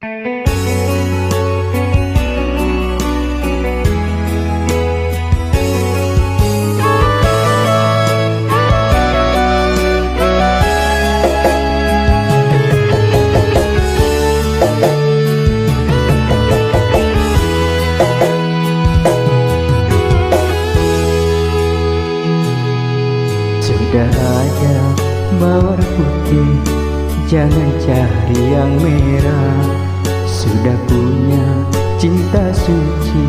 Sudah ada mawar putih, jangan cari yang merah. Sudah punya cinta suci,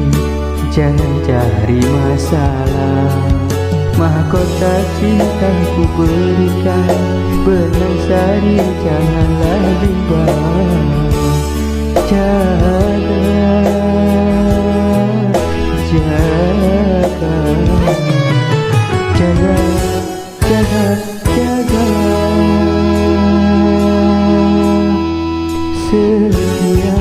jangan cari masalah. Mahkota cinta ku berikan, benang sari janganlah dibawa. Jaga, jaga, jaga, jaga, jaga setia.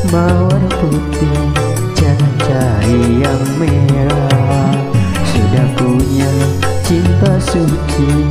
Mawar putih, jangan cari yang merah. Sudah punya cinta suci.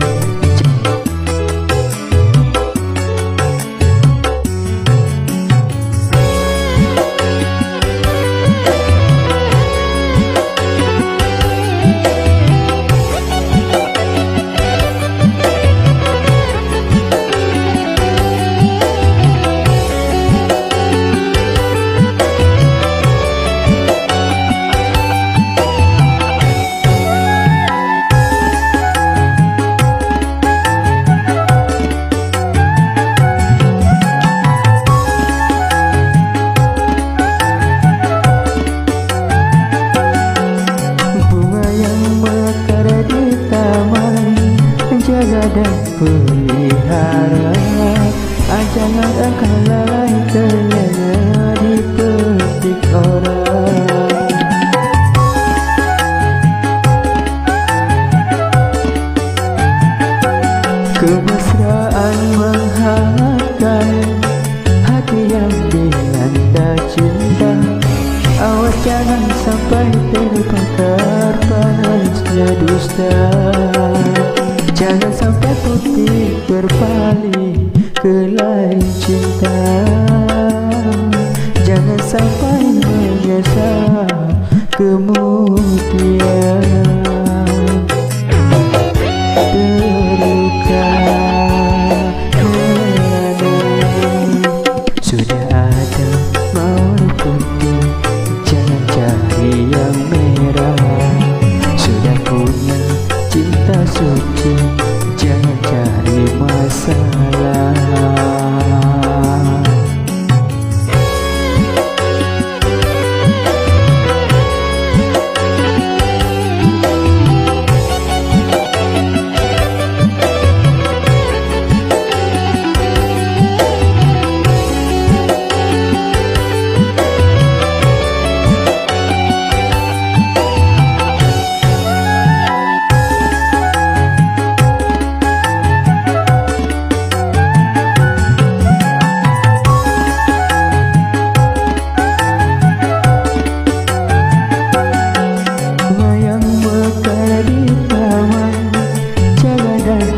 Jaga dan pelihara, jangan engkau lalai terlena dipetik orang. Kemesraan menghangatkan hati yang dilanda cinta. Awas jangan sampai terbakar panasnya dusta. Jangan sampai putih berpaling ke lain cinta. Jangan sampai menyesal kemudian terluka kerana sudah ada mawar putih, jangan cari yang merah. Sudah punya cinta suci, jangan cari masalah.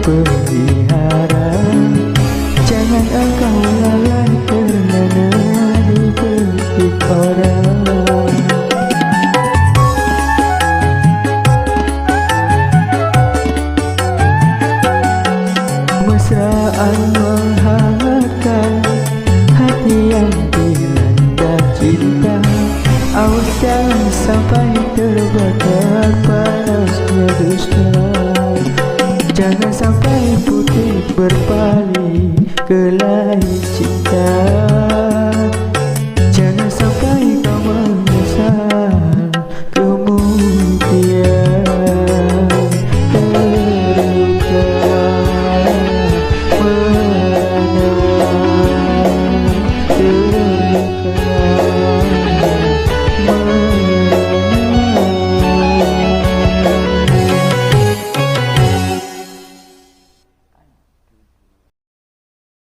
Pelihara, jangan engkau lalai terlena dipetik orang. Mesraan menghangatkan hati yang dilanda cinta. Awas jangan sampai terbakar panasnya dusta. Jangan sampai putih berpaling ke